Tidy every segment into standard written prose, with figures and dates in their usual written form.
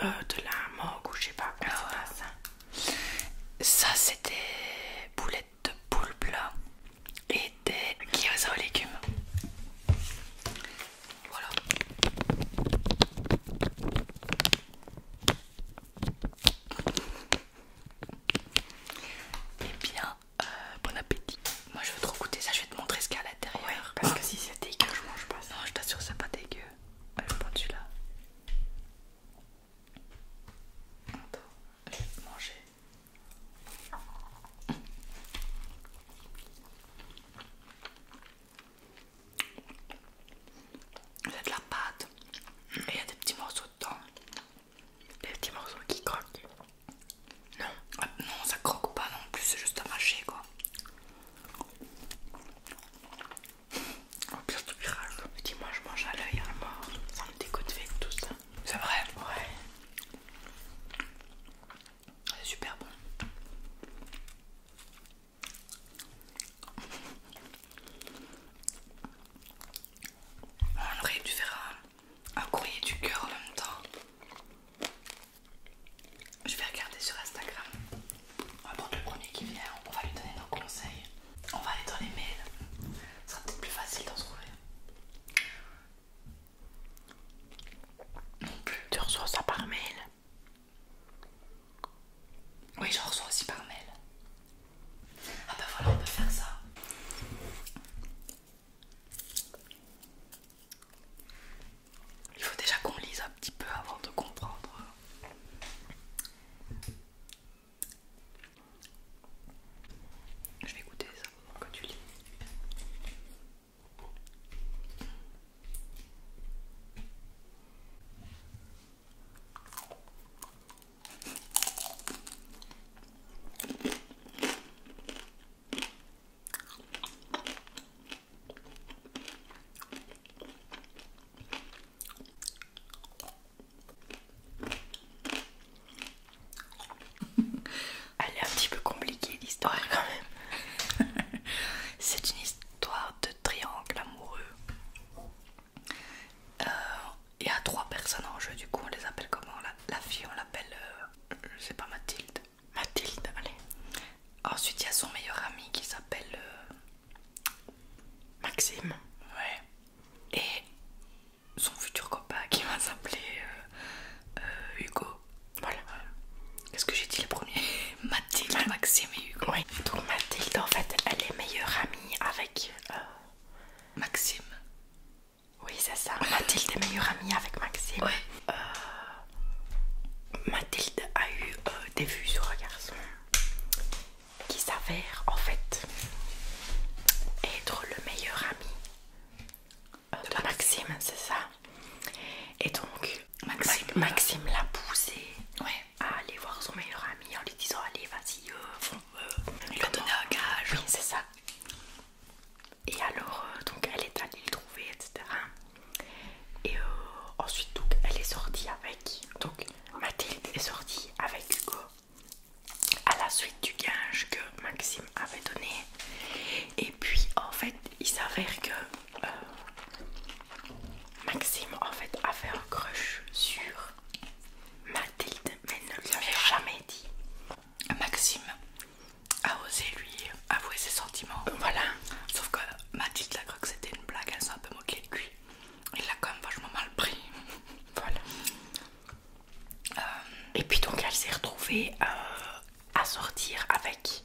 de la moque ou je sais pas comment ça passe. Ça c'est des boulettes de poulpe là et des gyoza aux légumes. Voilà. Eh bien, bon appétit. Moi je veux trop goûter ça, je vais te montrer ce qu'il y a à l'intérieur. Ouais, parce que si c'est dégueu, je mange pas ça. Non, je t'assure, c'est pas dégueu. Je vais prendre celui-là. Attends, je vais manger. C'est de la pâte et il y a des petits morceaux dedans. Des petits morceaux qui croquent. Non. Non, ça croque pas non plus, c'est juste à mâcher quoi. Au pire, tu craches. Dis-moi, je mange à l'œil à mort. Ça me dégoûte vite tout ça. C'est vrai? Ouais. C'est super bon. On aurait dû faire un courrier du cœur en même temps. Je vais regarder sur Instagram. On va prendre le premier qui vient, on va lui donner nos conseils. On va aller dans les mails. Ce sera peut-être plus facile d'en trouver. Non plus. Tu reçois ça par mail. Oui, j'en reçois aussi par mail. Ah bah voilà, on peut faire ça. Il faut déjà qu'on lise un petit peu avant de comprendre. Je vais écouter ça pendant que tu lis. Elle est un petit peu compliquée l'histoire quand même. C'est une histoire de triangle amoureux. Il y a 3 personnes en jeu, du coup on les appelle comment? La fille on l'appelle, je sais pas, Mathilde. Mathilde, allez. Ensuite il y a son meilleur ami qui s'appelle Maxime. ouais. Et son futur copain qui va s'appeler Hugo. Voilà. Qu'est-ce que j'ai dit le premier? Mathilde, Maxime et Hugo. Oui. Donc Mathilde, en fait, elle est meilleure amie avec... Maxime. Oui, c'est ça. Mathilde est meilleure amie avec Maxime. Ouais. Mathilde a eu des vues sur un garçon qui s'avère en fait être le meilleur ami de Maxime, c'est ça. Et donc Maxime l'a poussé Ouais. à aller voir son meilleur ami en lui disant allez vas-y Il lui a donné un gage. oui c'est ça. Et alors donc elle est allée le trouver etc. Et ensuite donc elle est sortie avec donc Mathilde est sortie avec Hugo à la suite du gage que Maxime avait donné. Et puis en fait il s'avère que Maxime en fait avait un crush sur Mathilde mais ne lui avait jamais dit. Maxime a osé lui avouer ses sentiments. Voilà. Sauf que Mathilde a cru que c'était une blague, elle s'est un peu moquée de lui. Il l'a quand même vachement mal pris. Voilà. Et puis donc elle s'est retrouvée à sortir avec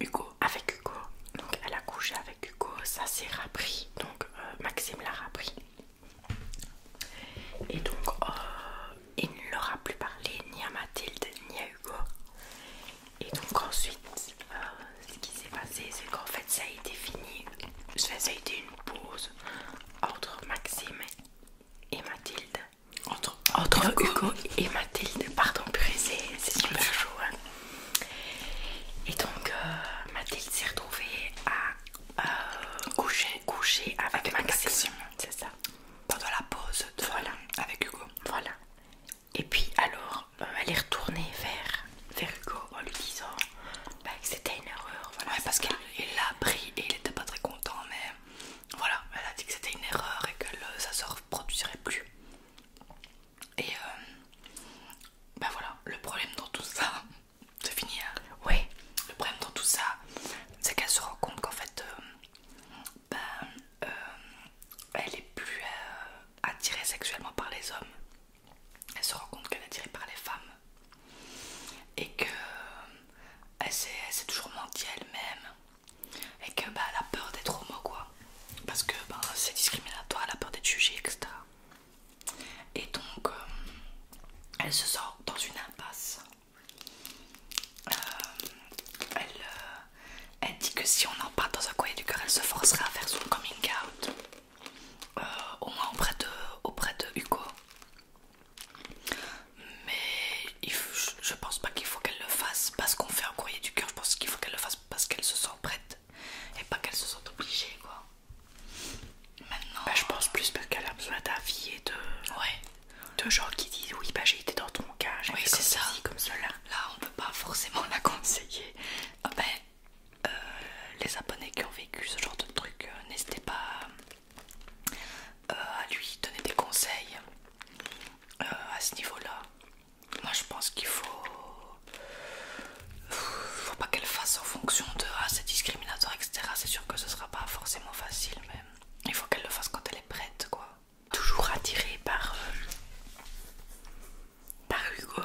Hugo. Avec Hugo. Donc elle a couché avec Hugo, ça s'est rappris. Donc Maxime l'a rappris. Et donc il ne leur a plus parlé ni à Mathilde ni à Hugo. Et donc ensuite ce qui s'est passé c'est qu'en fait ça a été fini. Ça a été une pause entre Maxime et Mathilde. Entre Hugo et Mathilde, pardon, purée, c'est super chaud. Hein. Et donc, Mathilde s'est retrouvée à coucher avec Maxime. C'est ça. Pendant la pause Voilà. avec Hugo. Voilà. Et puis, alors, elle est retournée vers Hugo en lui disant bah, que c'était une erreur. Voilà, Ouais, parce qu'il l'a pris et il était pas très content, mais voilà, elle a dit que c'était une erreur et que ça se reproduirait plus. Et elle se sent dans une impasse. Elle dit que si on en parle dans un courrier du cœur, elle se forcerait à faire son coming out. Au moins auprès de Hugo. Mais je pense pas qu'il faut qu'elle le fasse parce qu'on fait un courrier du cœur. Je pense qu'il faut qu'elle le fasse parce qu'elle se sent prête et pas qu'elle se sente obligée, quoi. Maintenant, Bah, je pense plus parce qu'elle a besoin d'avis et ouais, de gens qui disent oui, bah j'ai été dans ton cas, j'ai oui, fait c'est comme ça. ceci, comme cela. Là, on peut pas forcément la conseiller. Ah ben, les abonnés qui ont vécu ce genre de truc, n'hésitez pas à lui donner des conseils à ce niveau-là. Moi, je pense qu'il faut pas qu'elle fasse en fonction de ah c'est discriminatoire, etc. C'est sûr que ce sera pas forcément facile, mais il faut qu'elle le fasse quand elle est prête, quoi. Toujours attirée par Hugo,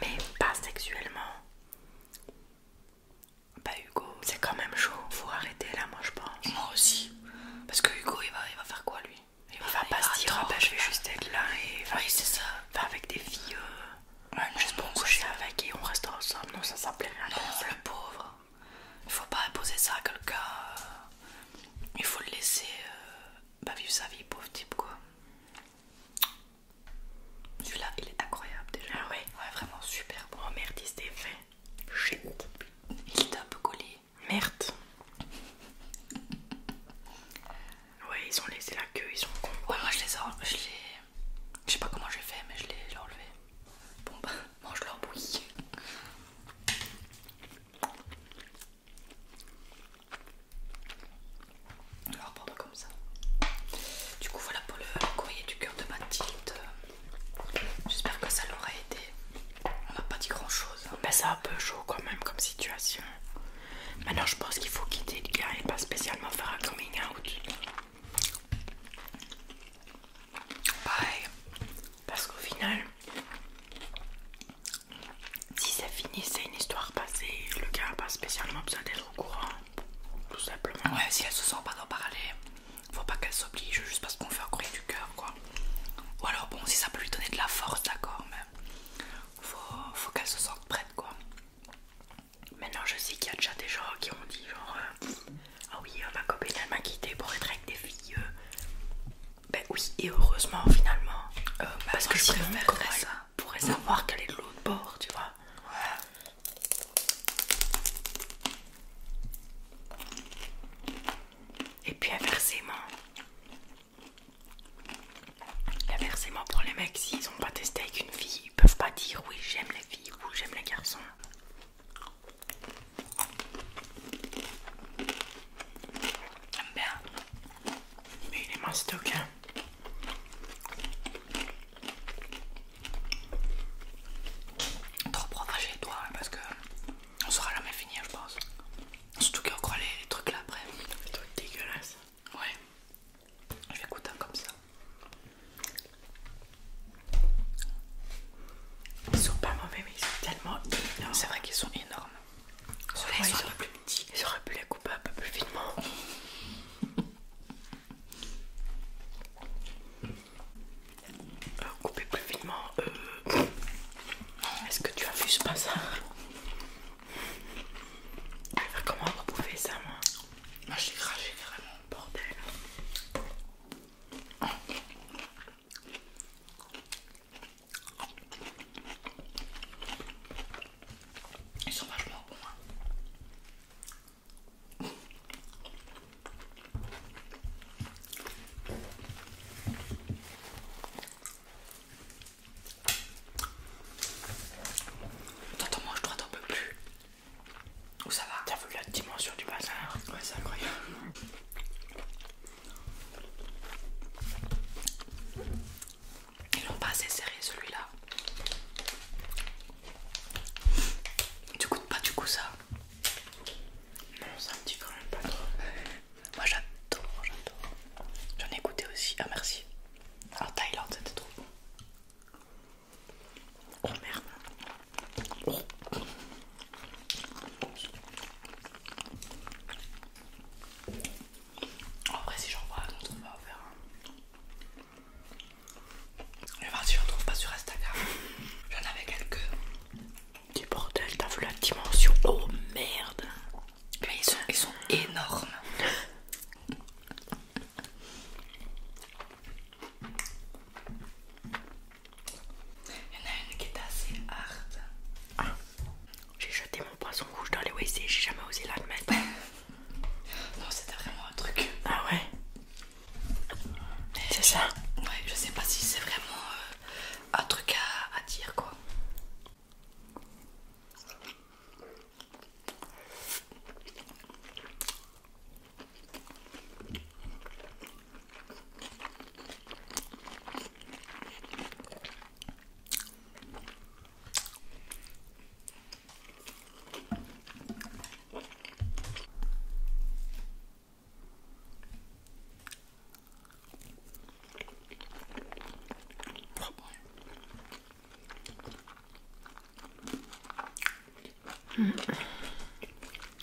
mais pas sexuellement. Bah Hugo, C'est quand même chaud, faut arrêter là, moi je pense. moi aussi. Parce que Hugo, il va faire quoi, lui? Il va pas se dire ah attendre, bah je vais juste être là et Oui, c'est ça. va avec des filles Ouais, non, juste pour non, coucher c'est ça. avec et on reste ensemble. Non, ça plaît rien. Non, le pauvre. Il faut pas imposer ça à quelqu'un. Il faut le laisser vivre sa vie, pauvre type, quoi. Celui-là, il est incroyable déjà. Ah ouais. Ouais, vraiment super bon. Oh merde, il s'était fait. Shit. Il était un peu collé. Merde. Ouais, ils ont laissé la queue, ils sont cons. Ouais, moi je les ai. Je sais pas comment j'ai fait, mais je l'ai enlevé. Bon bah, mange l'embrouille. Alors, pendant comme ça. Du coup, voilà pour le courrier du cœur de Mathilde. J'espère que ça l'aura aidé. On n'a pas dit grand chose. Ben c'est un peu chaud quand même comme situation. Maintenant je pense qu'il faut quitter le gars et pas spécialement faire un coming out. Pareil. Parce qu'au final, si c'est fini, c'est une histoire passée. Le gars n'a pas spécialement besoin d'être au courant. Tout simplement. Ouais, si elle se sent pas d'en parler, faut pas qu'elle s'oblige juste parce qu'on fait un courrier du cœur, quoi. Ou alors, bon, si ça peut lui donner de la force, d'accord, mais faut qu'elle se sente prête, quoi. Maintenant je sais qu'il y a déjà des gens qui ont dit genre ah oui, ma copine elle m'a quitté pour être avec des filles. Ben oui, et heureusement finalement. Parce que je sinon préférerais comment ça. elle pourrait savoir qu'elle est de l'autre bord, tu vois. Et puis inversement pour les mecs, s'ils ont pas testé avec une fille, ils peuvent pas dire oui j'aime les filles ou j'aime les garçons. J'aime bien. Mais il est mastoc hein.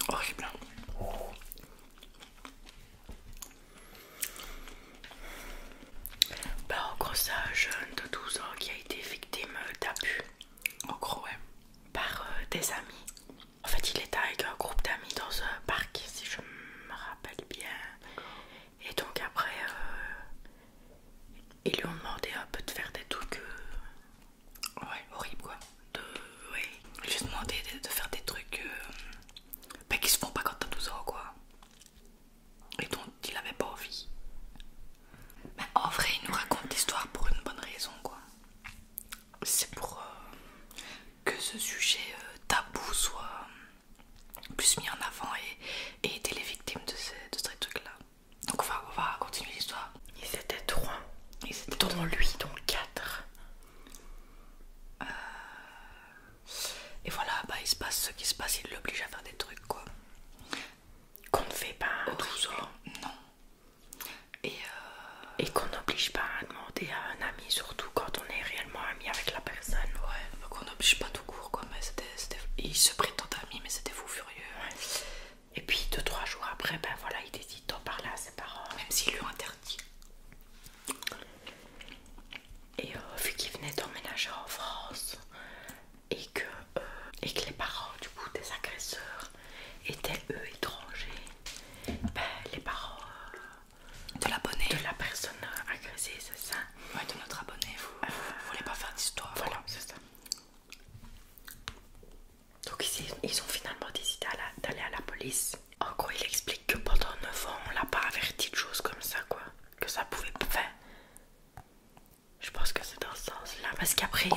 Horrible. En gros, c'est un jeune de 12 ans qui a été victime d'abus. En gros, ouais. Par des amis. En fait, il était avec un groupe d'amis dans un parc, si je me rappelle bien. Et donc après, ils lui ont demandé un peu de faire des trucs... ouais, horrible quoi. Ouais. Ils lui ont demandé de faire des trucs qui se font pas quand t'as 12 ans quoi. Et dont il avait pas envie. Mais en vrai, il nous raconte l'histoire pour une bonne raison quoi. C'est pour que ce sujet tabou soit plus mis en avant et aider les victimes de ces trucs là. Donc on va continuer l'histoire. Ils étaient 3. Dont lui, donc 4. Et voilà, il se passe ce qui se passe, il l'oblige à faire des trucs quoi. Qu'on ne fait pas à 12 ans. Non. Et qu'on n'oblige pas à demander à un ami, surtout quand on est réellement ami avec la personne. Ouais, qu'on n'oblige pas tout court quoi, mais il se prétend ami, mais c'était fou furieux. Ouais. Et puis 2-3 jours après, voilà, il décide d'en parler à ses parents. Même s'il lui interdit. Et vu qu'il venait d'emménager en France et que les parents du coup des agresseurs étaient eux étrangers, les parents de l'abonné, de la personne agressée, c'est ça? Ouais, de notre abonné, vous voulez pas faire d'histoire. Voilà, c'est ça. Donc ils ont finalement décidé d'aller à la police. En gros, il explique que pendant 9 ans, on l'a pas averti de choses comme ça, quoi. Que ça pouvait pas faire. Je pense que c'est dans ce sens-là. Parce qu'après,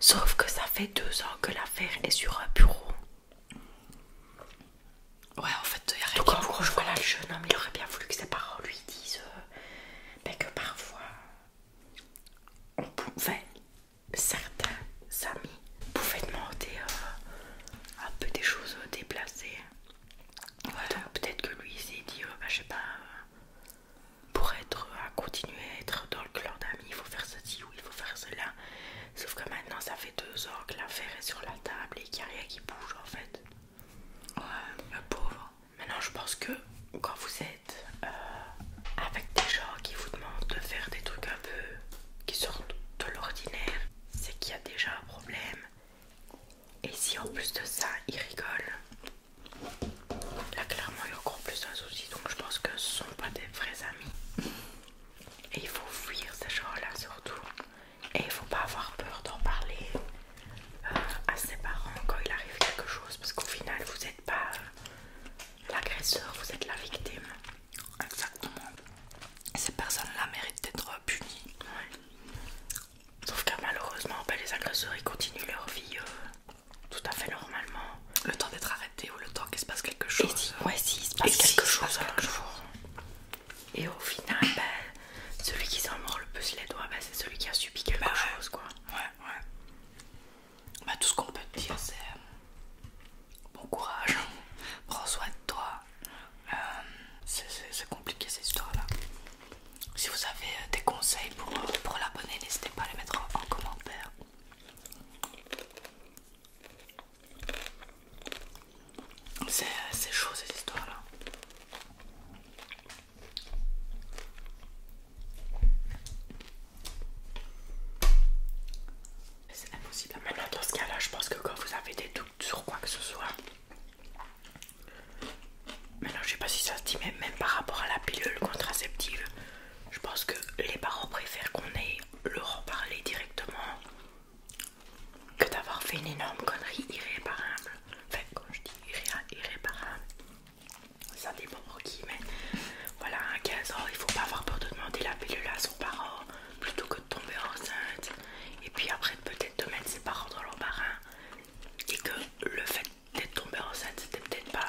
sauf que ça fait 2 ans que l'affaire est sur un bureau. Ouais, en fait, il y a rien. Donc en gros, voilà, le jeune homme, il aurait bien voulu que ses parents lui disent que parfois, on pouvait, certains amis pouvaient demander un peu des choses déplacées. Ouais. Donc peut-être que lui, il s'est dit, je sais pas, pour continuer à être dans le clan d'amis, il faut faire ceci ou il faut faire cela. Sauf que maintenant, ça fait 2 ans que l'affaire est sur la table et qu'il n'y a rien qui bouge en fait. Ouais, le pauvre. Maintenant, je pense que quand vous êtes avec des gens qui vous demandent de faire des trucs un peu qui sortent de l'ordinaire, c'est qu'il y a déjà un problème. Et si en plus de ça, ils rigolent, là clairement il y a encore plus un souci. Donc je pense que ce sont pas des vrais amis. Et il faut fuir ces gens-là surtout. Et il faut pas avoir peur d'en parler à ses parents quand il arrive quelque chose. Parce qu'au final, vous n'êtes pas l'agresseur, vous êtes la victime. Exactement. Ces personnes-là méritent d'être punies. Ouais. Sauf que malheureusement, les agresseurs ils continuent leur vie tout à fait normalement. Le temps d'être arrêté ou le temps qu'il se passe quelque chose. S'il se passe quelque chose. Et au final, celui qui s'en mord le plus les doigts, c'est celui qui a subi quelque chose, quoi. Ouais. Tout ce qu'on peut te dire, c'est bon courage, prends soin de toi. C'est compliqué ces histoires-là. Si vous avez des conseils pour l'abonné, n'hésitez pas à les mettre en commentaire. C'est chaud ces histoires-là. C'est impossible. Maintenant, dans ce cas-là, je pense que quand vous avez des doutes sur quoi que ce soit, maintenant, je sais pas si ça se dit, mais même par rapport à la pilule contraceptive, je pense que les parents préfèrent qu'on ait leur en parler directement que d'avoir fait une énorme connerie irréparable. Enfin, quand je dis irréparable, ça dépend pour qui, mais voilà, à 15 ans, il faut pas avoir peur de demander la pilule à son parent plutôt que de tomber enceinte. Et puis après, peut-être de mettre ses parents dans l'embarras. Et que le fait d'être tombée enceinte, c'était peut-être pas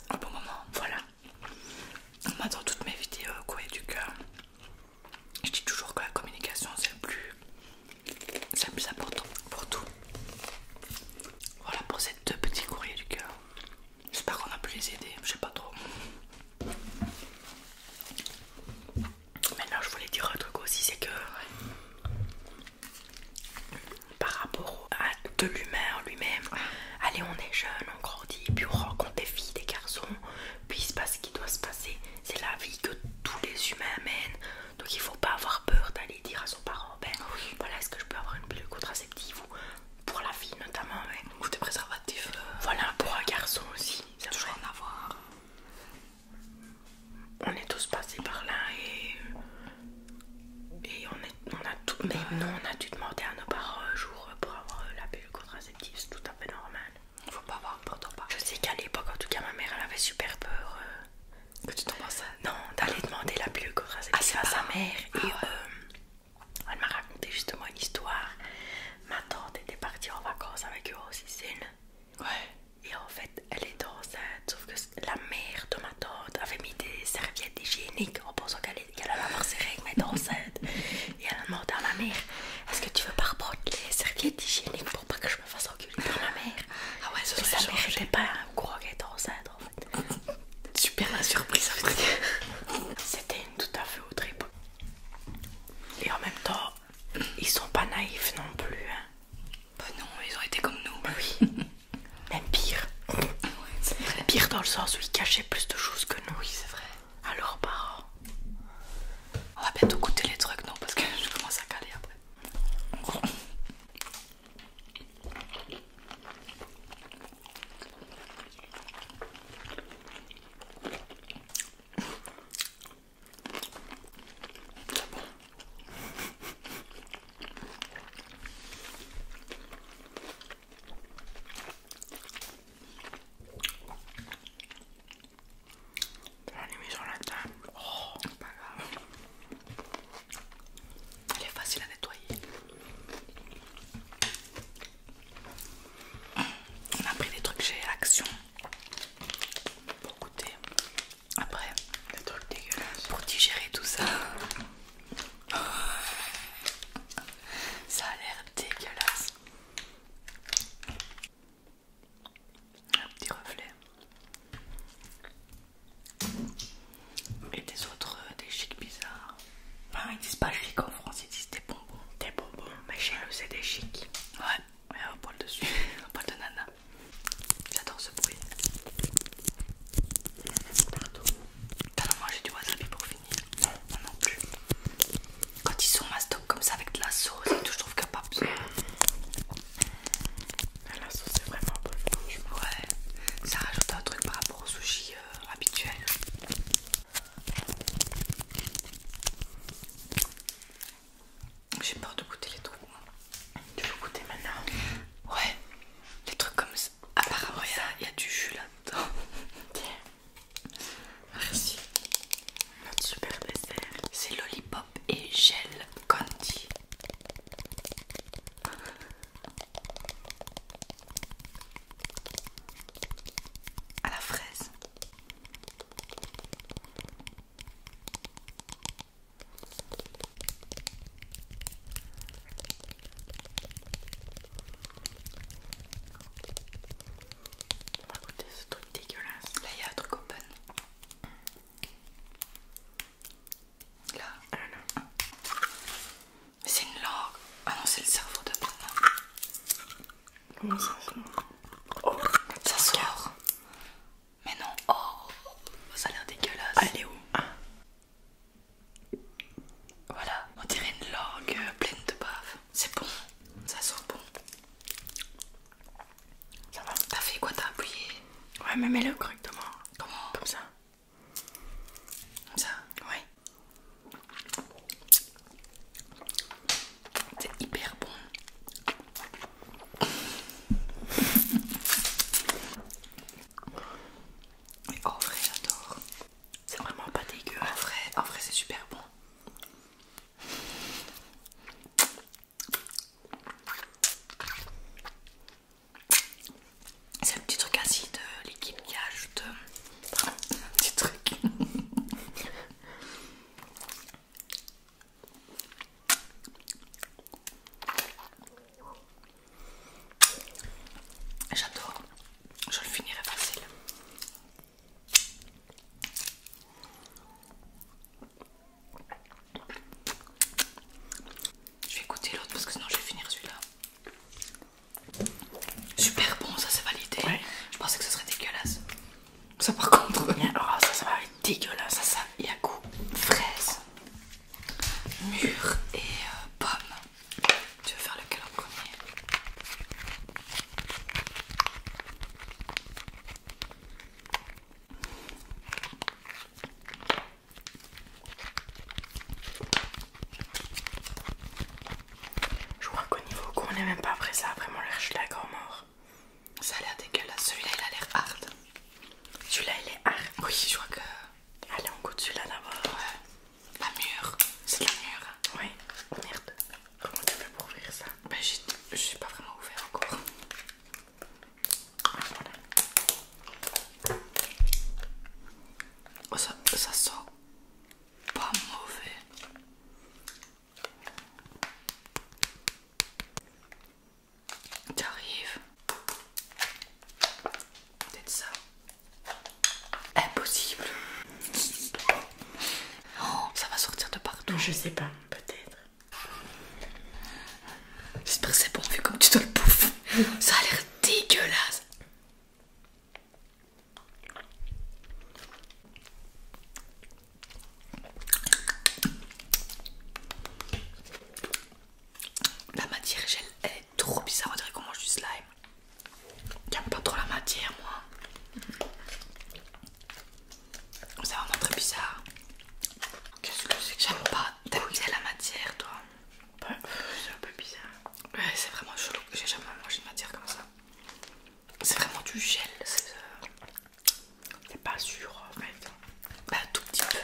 un bon moment. Voilà. Moi, dans toutes mes vidéos, courrier du cœur, je dis toujours que la communication, c'est le plus important pour tout. Voilà pour ces 2 petits courriers du cœur. J'espère qu'on a pu les aider, je sais pas trop. Maintenant, je voulais dire un truc aussi, c'est que par rapport à de l'humain en lui-même, allez, on est jeune, d'hygiénique pour pas que je me fasse enculer par ma mère. Ah ouais, ça Mais serait ça changé. méritait pas un gros qu'elle était enceinte en fait. Super la surprise après. C'était une tout à fait autre époque. Et en même temps, ils sont pas naïfs non plus. Hein. Bah non, ils ont été comme nous. Oui. Même pire. Ouais, c'est vrai. Pire dans le sens où ils cachaient plus de choses que nous. Oui, c'est vrai. À leurs parents. On va bientôt goûter les trucs, non? Parce que je commence à caler après. J'en ai mis sur la table. Oh, C'est pas grave. Elle est facile à nettoyer. On a pris des trucs chez Action pour goûter. Après, des trucs dégueulasses. pour digérer tout ça. Ça a l'air dégueulasse. Un petit reflet. Et des autres, des chics bizarres. Ah, ils disent pas chic en France, ils disent des bonbons. Des bonbons, mais chez nous c'est des chics. Ouais, un poil dessus, un poil de nana. J'adore ce bruit. Partout. T'as mangé du wasabi pour finir? Non, moi non plus. Quand ils sont mastoc comme ça avec de la sauce et tout, je trouve qu'il n'y a pas besoin. La sauce est vraiment bonne, franchement. Ouais, ça rajoute un truc par rapport au sushi habituel. J'ai peur de goûter les trucs, moi. Tu veux goûter maintenant? Ouais, les trucs comme ça. Apparemment, il y a du jus là-dedans. Tiens. Merci. Notre super dessert. C'est lollipop et gel candy. À la fraise. On va goûter ce truc dégueulasse. Là, il y a un truc open. Là. Ah non. C'est une langue. Ah non, c'est le cerveau de Nana. Comment ça se mange? Oh, Ça sort. Mais non. Oh, ça a l'air dégueulasse. elle est où? Ah. Voilà, on dirait une langue pleine de bave. C'est bon, ça sent bon. Ça va? T'as fait quoi? T'as appuyé? Ouais, mais mets-le correctement. Comment? Comme ça. Comme ça? Ouais. C'est hyper bon. Mais en vrai, j'adore. C'est vraiment pas dégueu. Hein. En vrai, c'est super bon. C'est le petit truc acide liquide qui ajoute un petit truc. J'adore. Je le finirai facile. Je vais goûter l'autre parce que sinon je vais finir celui-là. Super bon, ça c'est validé. Ouais. Je pensais que ce serait dégueulasse. Ça par contre, Oh, ça va être dégueulasse. ça, il y a goût fraise, mûre et pomme. Tu veux faire lequel en premier? Je crois qu'au niveau goût, on n'est même pas après ça. Vraiment, l'air, je suis là grand mort. Ça a l'air dégueulasse. Celui-là il a l'air hard. Celui-là, il est hard. Oui, je crois que. Allez, on goûte celui-là d'abord. Ouais. La mûre, c'est de la mûre. Ouais. Merde. Comment tu fais pour ouvrir ça? Ben, je suis pas vraiment ouvert encore. Ah, voilà. Oh, ça sent pas mauvais. je sais pas, peut-être. J'espère que c'est bon vu comme tu dois le bouffer. Ça a l'air dégueulasse. La matière gel elle est trop bizarre, on dirait qu'on mange du slime. J'aime pas trop la matière moi. C'est vraiment très bizarre. Qu'est-ce que c'est que J'aime pas. T'aimes bien la matière toi? bah, c'est un peu bizarre. Ouais, c'est vraiment chelou. J'ai jamais mangé de matière comme ça. C'est vraiment du gel. C'est pas sûr en fait. Bah, un tout petit peu.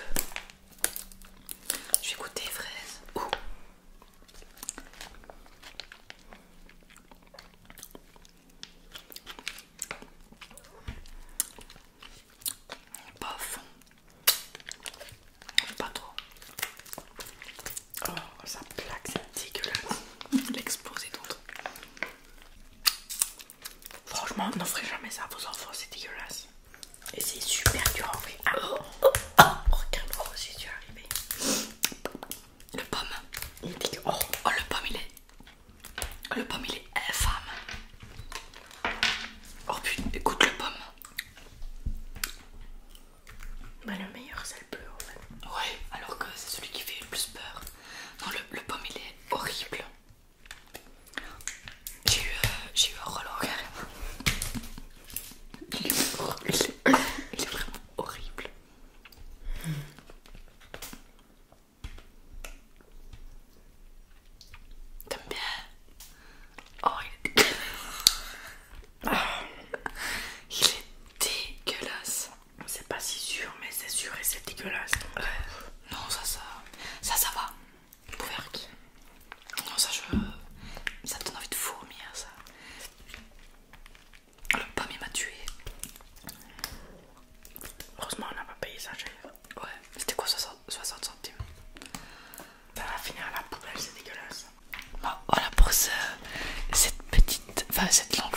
Je vais goûter fraise. Ouh. Bof. Pas trop. Oh, ça plaque, c'est dégueulasse. L'exploser d'autres. Franchement, n'offrez jamais ça à vos enfants, c'est dégueulasse. Et c'est super dur en fait. Ah, regarde-moi aussi, tu es arrivé. Le pomme. Il est dégueu. Oh, Oh, le pomme il est. Le pomme il est infâme. Oh putain, écoute le pomme. bah le meilleur c'est le bleu en fait. Ouais, alors que c'est celui qui fait le plus peur. Non, le pomme il est horrible. J'ai eu un relent carrément. Il est vraiment horrible. T'aimes bien? Oh, il est dégueulasse. C'est pas si sûr, mais c'est sûr et c'est dégueulasse. Ouais. Non, ça va. Pouverque. Non, ça te donne envie de vomir, ça. Le pomme, il m'a tué. Heureusement, on n'a pas payé ça cher. Ouais, c'était quoi 60 centimes? Ça va finir à la poubelle, c'est dégueulasse. Bon, voilà pour cette petite, enfin cette longue